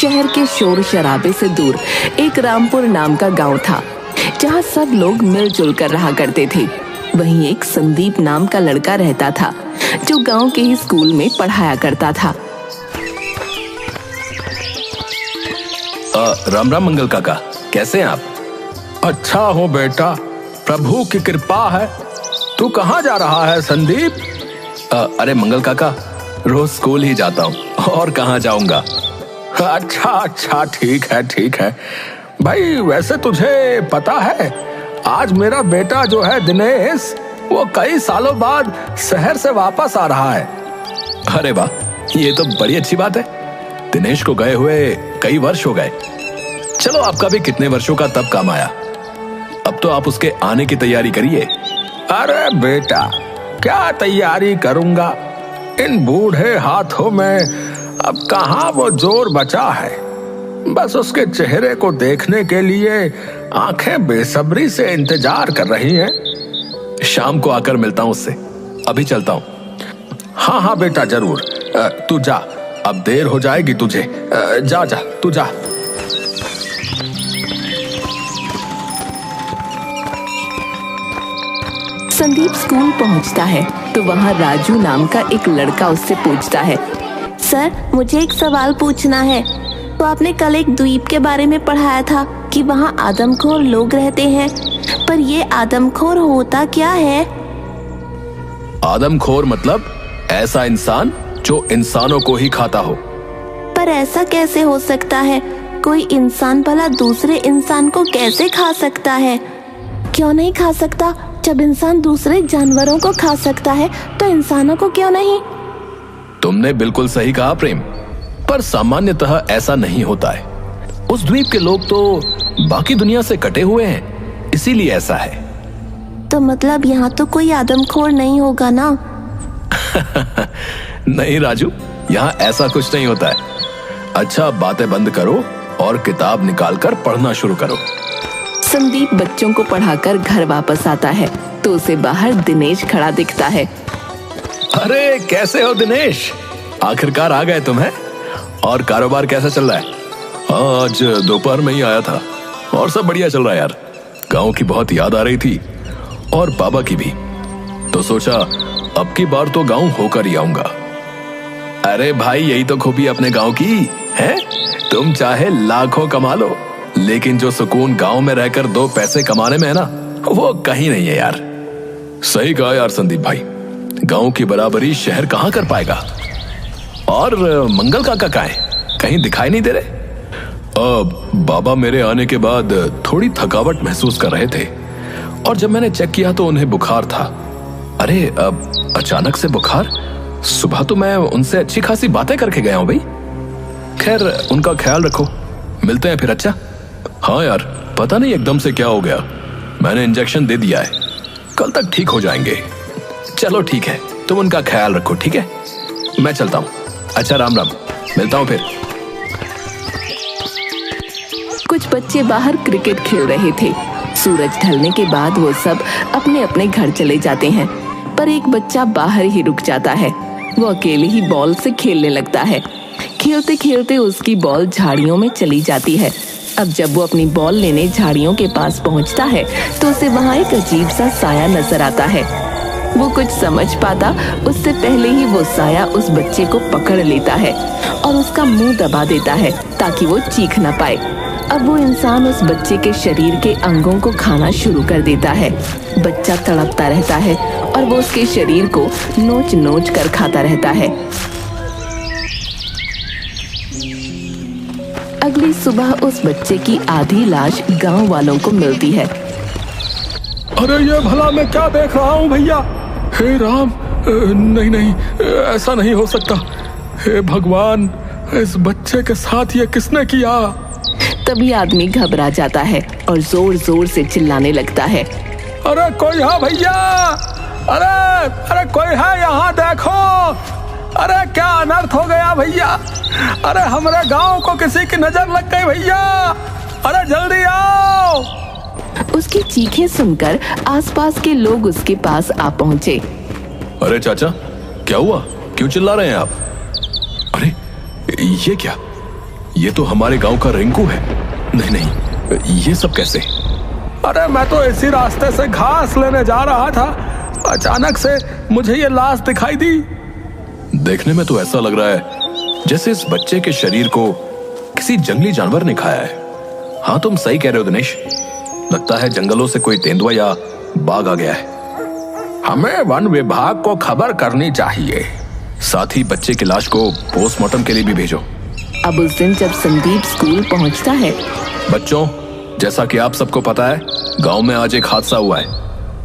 शहर के शोर शराबे से दूर एक रामपुर नाम का गांव था, जहां सब लोग मिलजुल कर रहा करते थे। वहीं एक संदीप नाम का लड़का रहता था, जो गांव के ही स्कूल में पढ़ाया करता था। राम राम मंगल काका, कैसे हैं आप? अच्छा हूँ बेटा, प्रभु की कृपा है। तू कहाँ जा रहा है संदीप? अरे मंगल काका, रोज स्कूल ही जाता हूँ, और कहाँ जाऊंगा। अच्छा, ठीक है भाई। वैसे तुझे पता है, आज मेरा बेटा जो है दिनेश, वो कई सालों बाद शहर से वापस आ रहा है। अरे वाह, ये तो बड़ी अच्छी बात है। दिनेश को गए हुए कई वर्ष हो गए। चलो, आपका भी कितने वर्षों का तब काम आया। अब तो आप उसके आने की तैयारी करिए। अरे बेटा, क्या तैयारी करूंगा? इन बूढ़े हाथों में अब कहाँ वो जोर बचा है। बस उसके चेहरे को देखने के लिए आंखें बेसब्री से इंतजार कर रही हैं। शाम को आकर मिलता हूँ उससे। अभी चलता हूँ। हाँ बेटा, जरूर। तू जा, अब देर हो जाएगी तुझे। जा तू जा। संदीप स्कूल पहुंचता है तो वहां राजू नाम का एक लड़का उससे पूछता है, सर, मुझे एक सवाल पूछना है। तो आपने कल एक द्वीप के बारे में पढ़ाया था कि वहाँ आदमखोर लोग रहते हैं, पर ये आदमखोर होता क्या है? आदमखोर मतलब ऐसा इंसान जो इंसानों को ही खाता हो। पर ऐसा कैसे हो सकता है? कोई इंसान भला दूसरे इंसान को कैसे खा सकता है? क्यों नहीं खा सकता? जब इंसान दूसरे जानवरों को खा सकता है तो इंसानों को क्यों नहीं? तुमने बिल्कुल सही कहा प्रेम, पर सामान्यतः ऐसा नहीं होता है। उस द्वीप के लोग तो बाकी दुनिया से कटे हुए हैं, इसीलिए ऐसा है। तो मतलब यहाँ तो कोई आदमखोर नहीं होगा ना? नहीं राजू, यहाँ ऐसा कुछ नहीं होता है। अच्छा, बातें बंद करो और किताब निकालकर पढ़ना शुरू करो। संदीप बच्चों को पढ़ाकर घर वापस आता है तो उसे बाहर दिनेश खड़ा दिखता है। अरे कैसे हो दिनेश, आखिरकार आ गए तुम हैं। और कारोबार कैसा चल रहा है? आज दोपहर में ही आया था और सब बढ़िया चल रहा है यार। गांव की बहुत याद आ रही थी और बाबा की भी, तो सोचा अब की बार तो गांव होकर ही आऊंगा। अरे भाई, यही तो खूबी अपने गांव की है। तुम चाहे लाखों कमा लो, लेकिन जो सुकून गांव में रहकर 2 पैसे कमाने में है ना, वो कहीं नहीं है यार। सही कहा यार संदीप भाई, गांव की बराबरी शहर कहां कर पाएगा। और मंगल काका कहाँ है? कहीं दिखाई नहीं दे रहे। बाबा मेरे आने के बाद थोड़ी थकावट महसूस कर रहे थे और जब मैंने चेक किया तो उन्हें बुखार था। अरे अचानक से बुखार? सुबह तो मैं उनसे अच्छी खासी बातें करके गया हूं भाई। खैर, उनका ख्याल रखो, मिलते हैं फिर। अच्छा हाँ यार, पता नहीं एकदम से क्या हो गया। मैंने इंजेक्शन दे दिया है, कल तक ठीक हो जाएंगे। चलो ठीक है, तुम उनका ख्याल रखो, ठीक है? मैं चलता हूँ। अच्छा, राम राम, मिलता हूँ फिर। कुछ बच्चे बाहर क्रिकेट खेल रहे थे। सूरज ढलने के बाद वो सब अपने अपने घर चले जाते हैं, पर एक बच्चा बाहर ही रुक जाता है। वो अकेले ही बॉल से खेलने लगता है। खेलते खेलते उसकी बॉल झाड़ियों में चली जाती है। अब जब वो अपनी बॉल लेने झाड़ियों के पास पहुंचता है तो उसे वहां एक अजीब सा साया नजर आता है। वो कुछ समझ पाता उससे पहले ही वो साया उस बच्चे को पकड़ लेता है और उसका मुंह दबा देता है ताकि वो चीख न पाए। अब वो इंसान उस बच्चे के शरीर के अंगों को खाना शुरू कर देता है। बच्चा तड़पता रहता है और वो उसके शरीर को नोच नोच कर खाता रहता है। अगली सुबह उस बच्चे की आधी लाश गांव वालों को मिलती है। अरे ये भला मैं क्या देख रहा हूँ भैया? हे राम, नहीं, ऐसा नहीं हो सकता। हे भगवान, इस बच्चे के साथ ये किसने किया? तभी आदमी घबरा जाता है और जोर जोर से चिल्लाने लगता है। अरे कोई है भैया? अरे कोई है यहाँ, देखो। अरे क्या अनर्थ हो गया भैया? अरे हमारे गांव को किसी की नजर लग गई भैया। अरे जल्दी आओ। उसकी चीखें सुनकर आसपास के लोग उसके पास आ पहुंचे। अरे चाचा, क्या हुआ? क्यों चिल्ला रहे हैं आप? अरे ये क्या? ये तो हमारे गांव का रिंकू है। नहीं नहीं, ये सब कैसे? अरे मैं तो इसी रास्ते से घास लेने जा रहा था, अचानक से मुझे ये लाश दिखाई दी। देखने में तो ऐसा लग रहा है जैसे इस बच्चे के शरीर को किसी जंगली जानवर ने खाया है। हाँ, तुम सही कह रहे हो दिनेश, लगता है जंगलों से कोई तेंदुआ या बाघ आ गया है। हमें वन विभाग को खबर करनी चाहिए। साथ ही बच्चे की लाश को पोस्टमार्टम के लिए भी भेजो। अब उस दिन जब संदीप स्कूल पहुंचता है। बच्चों, जैसा कि आप सबको पता है, गांव में आज एक हादसा हुआ है,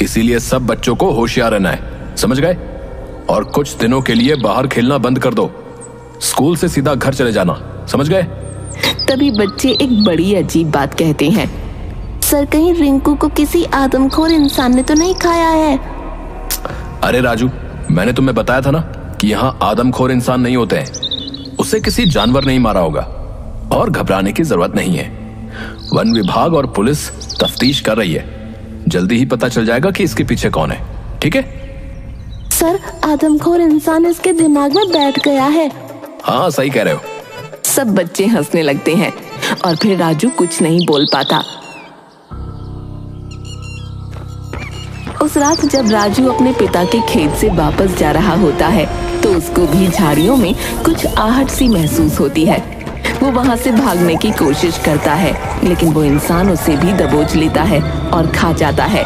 इसीलिए सब बच्चों को होशियार रहना है, समझ गए? और कुछ दिनों के लिए बाहर खेलना बंद कर दो, स्कूल से सीधा घर चले जाना, समझ गए? तभी बच्चे एक बड़ी अजीब बात कहते हैं। सर, कहीं रिंकू को किसी आदमखोर इंसान ने तो नहीं खाया है? अरे राजू, मैंने तुम्हें बताया था ना कि यहाँ आदमखोर इंसान नहीं होते हैं, उसे किसी जानवर नहीं मारा होगा और घबराने की जरूरत नहीं है। वन विभाग और पुलिस तफ्तीश कर रही है, जल्दी ही पता चल जाएगा कि इसके पीछे कौन है, ठीक है? सर, आदमखोर इंसान इसके दिमाग में बैठ गया है। हाँ, सही कह रहे हो। सब बच्चे हंसने लगते हैं और फिर राजू कुछ नहीं बोल पाता। उस रात जब राजू अपने पिता के खेत से वापस जा रहा होता है तो उसको भी झाड़ियों में कुछ आहट सी महसूस होती है। वो वहां से भागने की कोशिश करता है, लेकिन वो इंसान उसे भी दबोच लेता है और खा जाता है।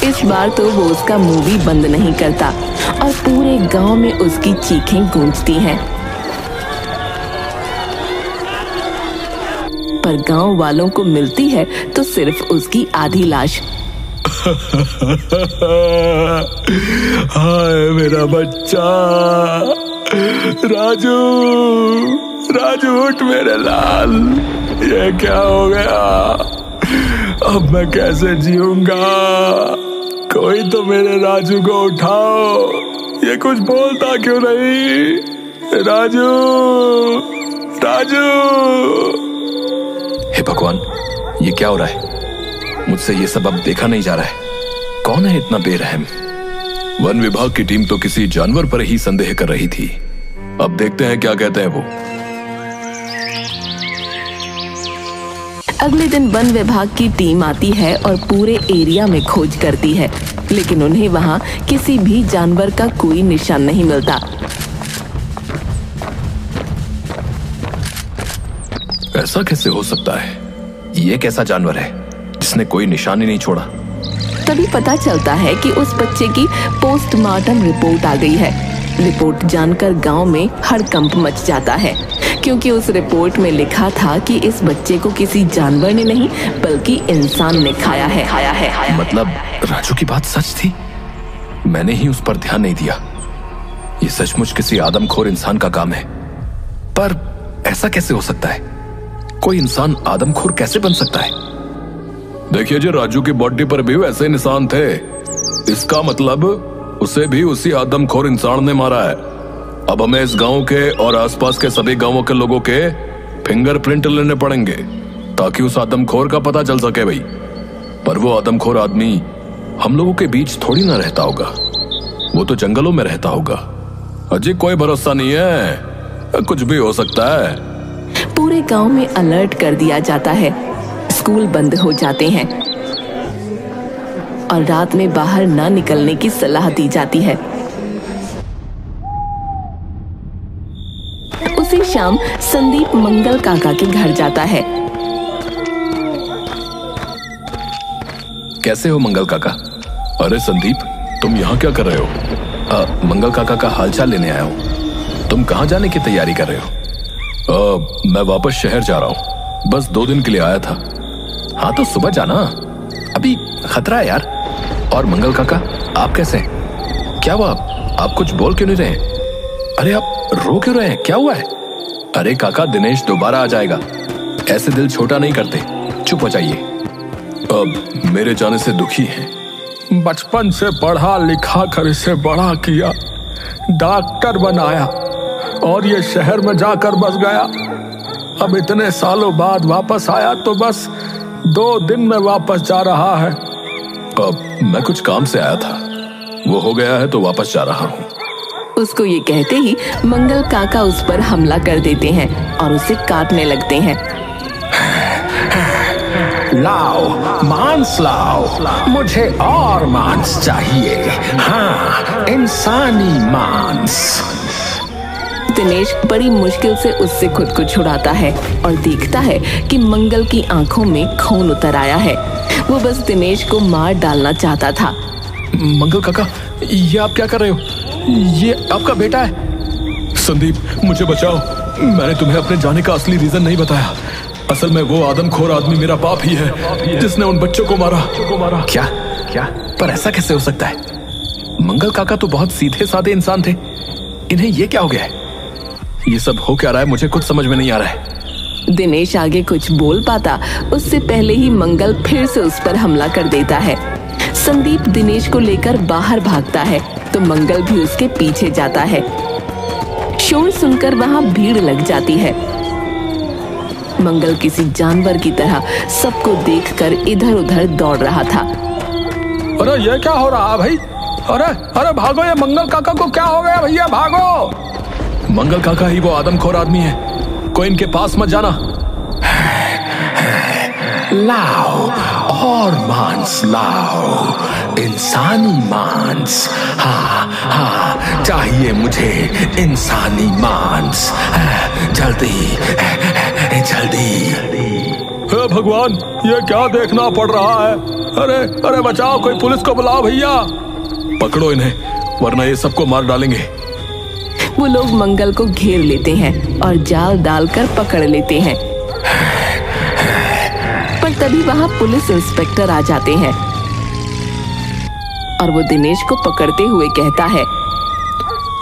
इस बार तो वो उसका मुंह भी बंद नहीं करता और पूरे गांव में उसकी चीखें गूंजती हैं। पर गांव वालों को मिलती है तो सिर्फ उसकी आधी लाश। हाय मेरा बच्चा, राजू, राजू उठ मेरे लाल, ये क्या हो गया? अब मैं कैसे जीऊंगा? कोई तो मेरे राजू को उठाओ, ये कुछ बोलता क्यों नहीं? राजू, राजू! हे भगवान, ये क्या हो रहा है? मुझसे ये सब अब देखा नहीं जा रहा है। कौन है इतना बेरहम? वन विभाग की टीम तो किसी जानवर पर ही संदेह कर रही थी, अब देखते हैं क्या कहते हैं वो। अगले दिन वन विभाग की टीम आती है और पूरे एरिया में खोज करती है, लेकिन उन्हें वहां किसी भी जानवर का कोई निशान नहीं मिलता। ऐसा कैसे हो सकता है? ये कैसा जानवर है जिसने कोई निशान ही नहीं छोड़ा? तभी पता चलता है कि उस बच्चे की पोस्टमार्टम रिपोर्ट आ गई है। रिपोर्ट जानकर गांव में हड़कंप मच जाता है, क्योंकि उस रिपोर्ट में लिखा था कि इस बच्चे को किसी जानवर ने नहीं बल्कि इंसान ने खाया है। मतलब राजू की बात सच थी? मैंने ही उस पर ध्यान नहीं दिया। ये सचमुच किसी आदमखोर इंसान का काम है। पर ऐसा कैसे हो सकता है? कोई इंसान आदमखोर कैसे बन सकता है? देखिए जी, राजू की बॉडी पर भी वैसे निशान थे, इसका मतलब उसे भी उसी आदमखोर इंसान ने मारा है। अब हमें इस गांव के और आसपास के सभी गांवों के लोगों के फिंगरप्रिंट लेने पड़ेंगे ताकि उस आदमखोर का पता चल सके भाई। पर वो आदमखोर आदमी हम लोगों के बीच थोड़ी ना रहता होगा, वो तो जंगलों में रहता होगा। अजी कोई भरोसा नहीं है, कुछ भी हो सकता है। पूरे गांव में अलर्ट कर दिया जाता है, स्कूल बंद हो जाते हैं और रात में बाहर ना निकलने की सलाह दी जाती है। उसी शाम संदीप मंगल काका के घर जाता है। कैसे हो मंगल काका? अरे संदीप, तुम यहाँ क्या कर रहे हो? मंगल काका का हालचाल लेने आया हूँ। तुम कहाँ जाने की तैयारी कर रहे हो? मैं वापस शहर जा रहा हूँ, बस 2 दिन के लिए आया था। हाँ तो सुबह जाना, अभी खतरा है यार। और मंगल काका, आप कैसे हैं? क्या हुआ? आप कुछ बोल क्यों नहीं रहे? अरे आप रो क्यों रहे हैं? क्या हुआ है? अरे काका, दिनेश दोबारा आ जाएगा, ऐसे दिल छोटा नहीं करते, चुप हो जाइए। अब मेरे जाने से दुखी है। बचपन से पढ़ा लिखा कर इसे बड़ा किया, डॉक्टर बनाया और ये शहर में जाकर बस गया। अब इतने सालों बाद वापस आया तो बस 2 दिन में वापस जा रहा है। अब मैं कुछ काम से आया था, वो हो गया है तो वापस जा रहा हूँ। उसको ये कहते ही मंगल काका उस पर हमला कर देते हैं और उसे काटने लगते हैं। लाओ मांस लाओ, मुझे और मांस चाहिए। हाँ, इंसानी मांस। दिनेश बड़ी मुश्किल से उससे खुद को छुड़ाता है और देखता है कि मंगल की आंखों में खून उतर आया है। वो बस दिनेश को मार डालना चाहता था। मंगल काका, ये आप क्या कर रहे हो? ये आपका बेटा है। संदीप, मुझे बचाओ। मैंने तुम्हें अपने जाने का असली रीजन नहीं बताया। असल में वो आदमखोर आदमी मेरा बाप ही है जिसने उन बच्चों को मारा। क्या? पर ऐसा कैसे हो सकता है? मंगल काका तो बहुत सीधे साधे इंसान थे, इन्हें ये क्या हो गया है? ये सब हो क्या रहा है, मुझे कुछ समझ में नहीं आ रहा है। दिनेश आगे कुछ बोल पाता उससे पहले ही मंगल फिर से उस पर हमला कर देता है। संदीप दिनेश को लेकर बाहर भागता है तो मंगल भी उसके पीछे जाता है। शोर सुनकर वहां भीड़ लग जाती है। मंगल किसी जानवर की तरह सबको देखकर इधर उधर दौड़ रहा था। अरे ये क्या हो रहा है भाई? अरे भागो, ये मंगल काका को क्या हो गया भैया, भागो। मंगल काका ही वो आदमखोर आदमी है, कोई इनके पास मत जाना। लाओ और मांस लाओ, इंसानी मांस। हाँ, चाहिए मुझे इंसानी मांस। जल्दी जल्दी। हे भगवान, ये क्या देखना पड़ रहा है? अरे बचाओ, कोई पुलिस को बुलाओ भैया। पकड़ो इन्हें, वरना ये सबको मार डालेंगे। वो लोग मंगल को घेर लेते हैं और जाल डालकर पकड़ लेते हैं। पर तभी वहां पुलिस इंस्पेक्टर आ जाते हैं और वो दिनेश को पकड़ते हुए कहता है,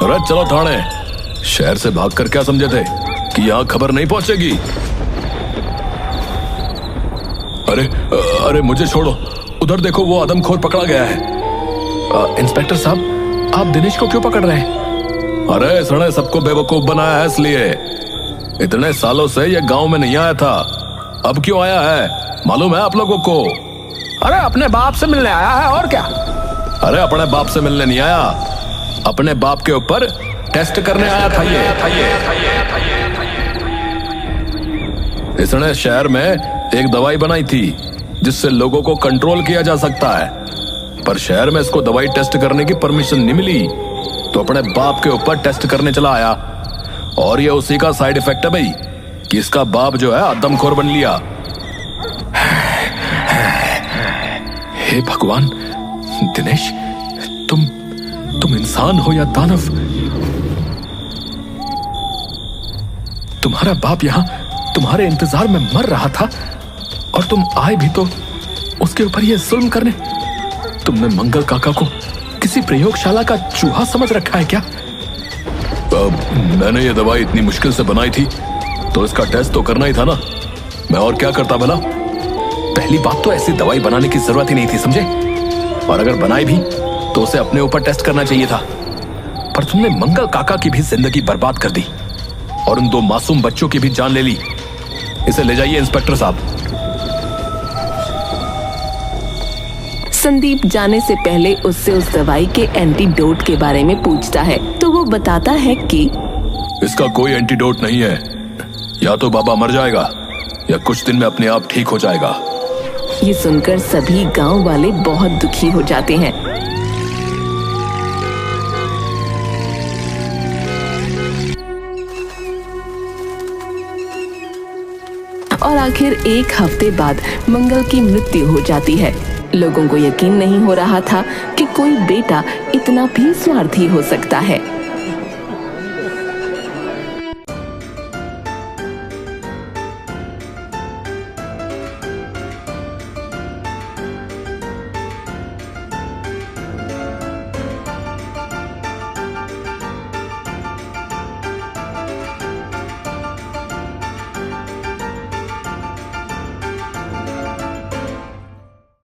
अरे चलो थाने। शहर से भागकर क्या समझे थे कि यहाँ खबर नहीं पहुंचेगी? अरे मुझे छोड़ो, उधर देखो वो आदमखोर पकड़ा गया है। इंस्पेक्टर साहब, आप दिनेश को क्यों पकड़ रहे हैं? अरे इसने सबको बेवकूफ बनाया है, इसलिए। इतने सालों से ये गांव में नहीं आया था, अब क्यों आया है मालूम है आप लोगों को? अरे अपने बाप से मिलने आया है, और क्या? अरे अपने बाप से मिलने नहीं आया, अपने बाप के ऊपर टेस्ट करने आया था ये। इसने शहर में एक दवाई बनाई थी जिससे लोगों को कंट्रोल किया जा सकता है, पर शहर में इसको दवाई टेस्ट करने की परमिशन नहीं मिली, तो अपने बाप के ऊपर टेस्ट करने चला आया। और ये उसी का साइड इफेक्ट है भाई, कि इसका बाप जो है आदमखोर बन लिया। हे भगवान, दिनेश, तुम इंसान हो या दानव? तुम्हारा बाप यहाँ तुम्हारे इंतजार में मर रहा था और तुम आए भी तो उसके ऊपर ये जुल्म करने। तुमने मंगल काका को किसी प्रयोगशाला का चूहा समझ रखा है क्या? मैंने ये दवाई इतनी मुश्किल से बनाई थी तो इसका टेस्ट तो करना ही था ना, मैं और क्या करता भला? पहली बात तो ऐसी दवाई बनाने की जरूरत ही नहीं थी, समझे? और अगर बनाई भी तो उसे अपने ऊपर टेस्ट करना चाहिए था। पर तुमने मंगल काका की भी जिंदगी बर्बाद कर दी और उन 2 मासूम बच्चों की भी जान ले ली। इसे ले जाइए इंस्पेक्टर साहब। संदीप जाने से पहले उससे उस दवाई के एंटीडोट के बारे में पूछता है तो वो बताता है कि इसका कोई एंटीडोट नहीं है, या तो बाबा मर जाएगा या कुछ दिन में अपने आप ठीक हो जाएगा। ये सुनकर सभी गांव वाले बहुत दुखी हो जाते हैं। और आखिर 1 हफ्ते बाद मंगल की मृत्यु हो जाती है। लोगों को यकीन नहीं हो रहा था कि कोई बेटा इतना भी स्वार्थी हो सकता है।